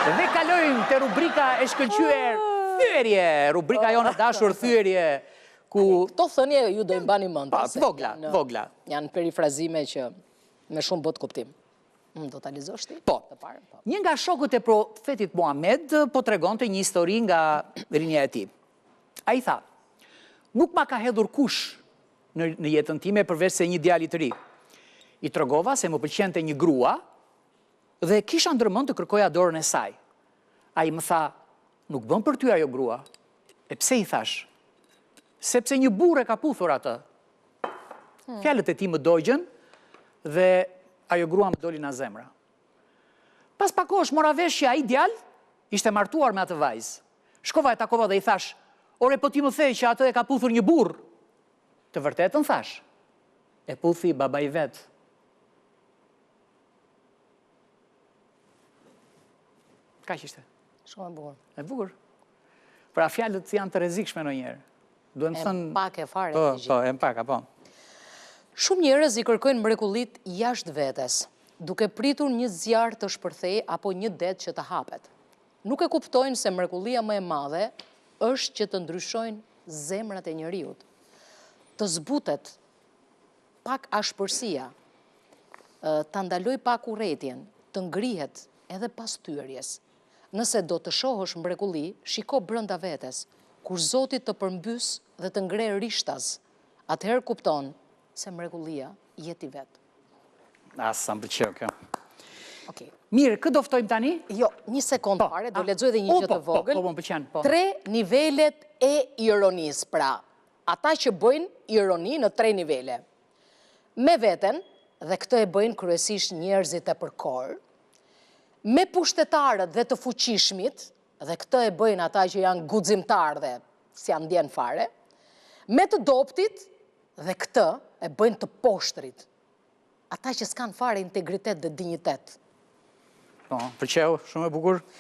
Dhe kalojmë të rubrika e shkëlqyer thyerje, rubrika jonë dashur thyerje, ku... Këto thënje ju do i mbani mend. Vogla. Janë perifrazime që me shumë bot kuptim. Do ta lexosh ti? Po. Një nga shokët e profetit Muhammed po tregonte një histori nga rinja e tij. Ai tha: "Nuk ma ka hedhur kush në jetën time përveç se një djalë i ri. I tregova se më pëlqente një grua dhe kisha ndërmend të kërkoja dorën e saj. Ai më tha: "Nuk bën për ty ajo grua." E pse I thash? Sepse një burrë ka puthur atë. Fjalët e tij më dogjën dhe ajo grua më doli nga zemra. Pas pak kohësh mora vesh që ai djalë ishte martuar me atë vajzë. Shkova e takova dhe I thash: "Ore, po ti më the që atë e ka puthur një burr." "Të vërtetën?" thash. "E puthi babai vet." Kaq ishte. Shumë e bukur. E bukur. Pra fjalët janë të rrezikshme ndonjëherë. Duhem të thënë... Pak e fare. Po, e mpaka, po. Shumë njerëz I kërkojnë mrekullit jashtë vetes, duke pritur një zjarr të shpërthejë apo një det që të hapet. Nuk e kuptojnë se mrekullia më e madhe është që të ndryshojnë zemrat e njeriut. Të zbutet pak ashpërsia, të ndaloj pak urrëtitjen, të ngrihet edhe pas thyerjes. Nëse do të shohësh mrekulli, shiko brenda vetes, kur Zoti të përmbys dhe të ngre rishtas, atëherë kupton se mrekullia jeti vet. Sa më pëlqeu kjo. Okej. Mirë, kë do ftojmë tani? Jo, një sekond fare, do lexoj edhe një gjë të vogël. Po, më pëlqen, po. 3 nivelet e ironisë, pra, ata që bëjnë ironi në 3 nivele. Me veten, dhe këtë e bëjnë kryesisht njerëzit e përkor, me pushtetarët dhe të fuqishmit, dhe këtë e bëjnë ata që janë guximtarë dhe si janë ndjen fare, me të doptit, dhe këtë e bëjnë të poshtrit, ata që s'kan fare integritet dhe dinjitet. Po, pëlqeu, shumë e bukur.